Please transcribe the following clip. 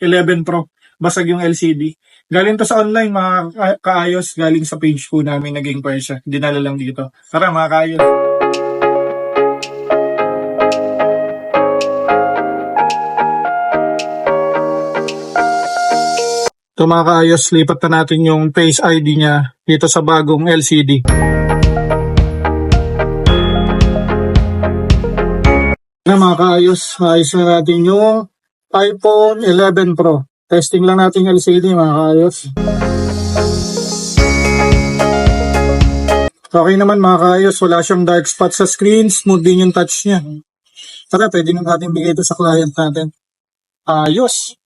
11 Pro. Basag yung LCD. Galing to sa online, mga kaayos. Galing sa page po namin, nag-inquire siya. Dinala lang dito. Tara, mga kaayos. Ito, mga kaayos, lipat na natin yung Face ID niya dito sa bagong LCD. Na mga kaayos, ayos na natin yung iPhone 11 Pro. Testing lang natin yung LCD, mga kaayos. Okay naman, mga kaayos, wala siyang dark spot sa screen, smooth din yung touch niya. Tara, pwede na natin bigay ito sa client natin. Ayos!